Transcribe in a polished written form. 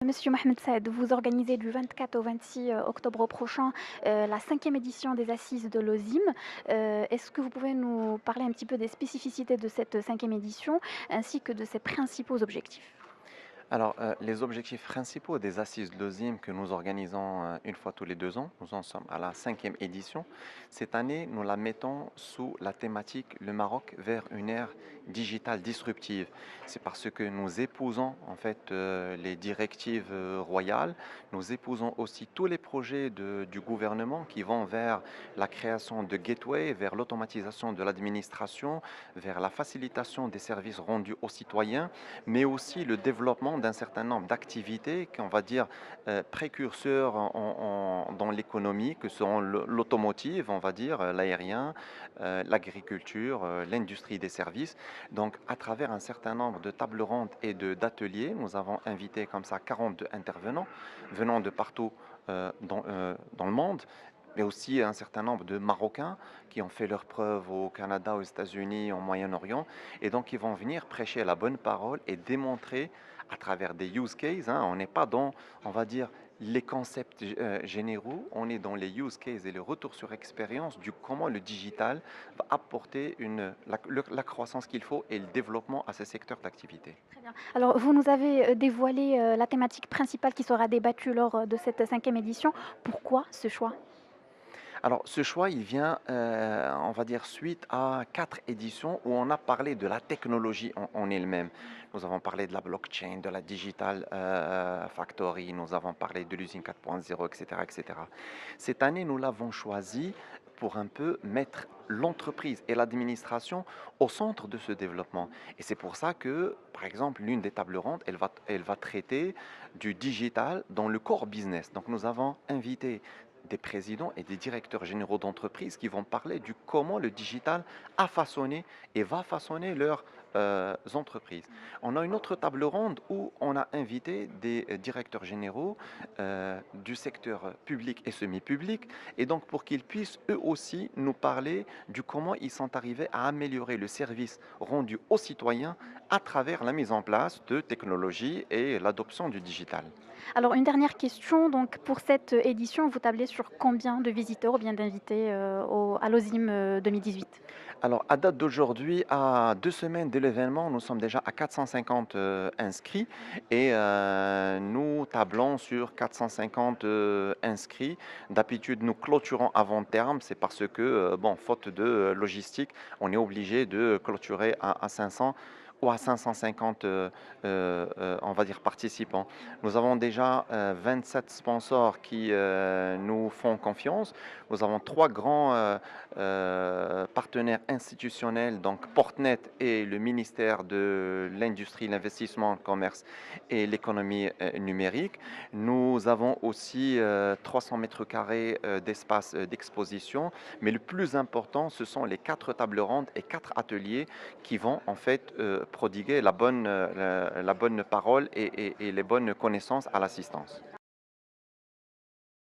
Monsieur Mohamed Saad, vous organisez du 24 au 26 octobre prochain la cinquième édition des Assises de l'OSIM. Est-ce que vous pouvez nous parler un petit peu des spécificités de cette cinquième édition ainsi que de ses principaux objectifs? Alors, les objectifs principaux des assises de l'OSIM que nous organisons une fois tous les 2 ans, nous en sommes à la cinquième édition. Cette année, nous la mettons sous la thématique Le Maroc vers une ère digitale disruptive. C'est parce que nous épousons en fait les directives royales, nous épousons aussi tous les projets du gouvernement qui vont vers la création de gateways, vers l'automatisation de l'administration, vers la facilitation des services rendus aux citoyens, mais aussi le développement d'un certain nombre d'activités qu'on va dire précurseurs dans l'économie, que sont l'automotive, on va dire, l'aérien, l'agriculture, l'industrie des services. Donc, à travers un certain nombre de tables rondes et d'ateliers, nous avons invité comme ça 42 intervenants venant de partout dans le monde, mais aussi un certain nombre de Marocains qui ont fait leurs preuves au Canada, aux États-Unis, au Moyen-Orient, et donc ils vont venir prêcher la bonne parole et démontrer à travers des use cases, hein, on n'est pas dans, on va dire, les concepts généraux, on est dans les use cases et le retour sur expérience du comment le digital va apporter la croissance qu'il faut et le développement à ces secteurs d'activité. Très bien. Alors, vous nous avez dévoilé la thématique principale qui sera débattue lors de cette cinquième édition. Pourquoi ce choix? Alors, ce choix, il vient, on va dire, suite à 4 éditions où on a parlé de la technologie en elle-même. Nous avons parlé de la blockchain, de la digital factory, nous avons parlé de l'usine 4.0, etc., etc. Cette année, nous l'avons choisi pour un peu mettre l'entreprise et l'administration au centre de ce développement. Et c'est pour ça que, par exemple, l'une des tables rondes, elle va traiter du digital dans le core business. Donc, nous avons invité des présidents et des directeurs généraux d'entreprises qui vont parler du comment le digital a façonné et va façonner leurs entreprises. On a une autre table ronde où on a invité des directeurs généraux du secteur public et semi-public, et donc pour qu'ils puissent eux aussi nous parler du comment ils sont arrivés à améliorer le service rendu aux citoyens à travers la mise en place de technologies et l'adoption du digital. Alors, une dernière question. Donc, pour cette édition, vous tablez sur combien de visiteurs ou bien d'invités à l'OSIM 2018? Alors, à date d'aujourd'hui, à 2 semaines de l'événement, nous sommes déjà à 450 inscrits et nous tablons sur 450 inscrits. D'habitude, nous clôturons avant terme. C'est parce que, bon, faute de logistique, on est obligé de clôturer à 500 ou à 550, on va dire, participants. Nous avons déjà 27 sponsors qui nous font confiance. Nous avons trois grands partenaires institutionnels, donc Portnet et le ministère de l'Industrie, l'Investissement, le Commerce et l'Économie numérique. Nous avons aussi 300 mètres carrés d'espace d'exposition, mais le plus important, ce sont les 4 tables rondes et 4 ateliers qui vont en fait prodiguer la bonne parole et les bonnes connaissances à l'assistance.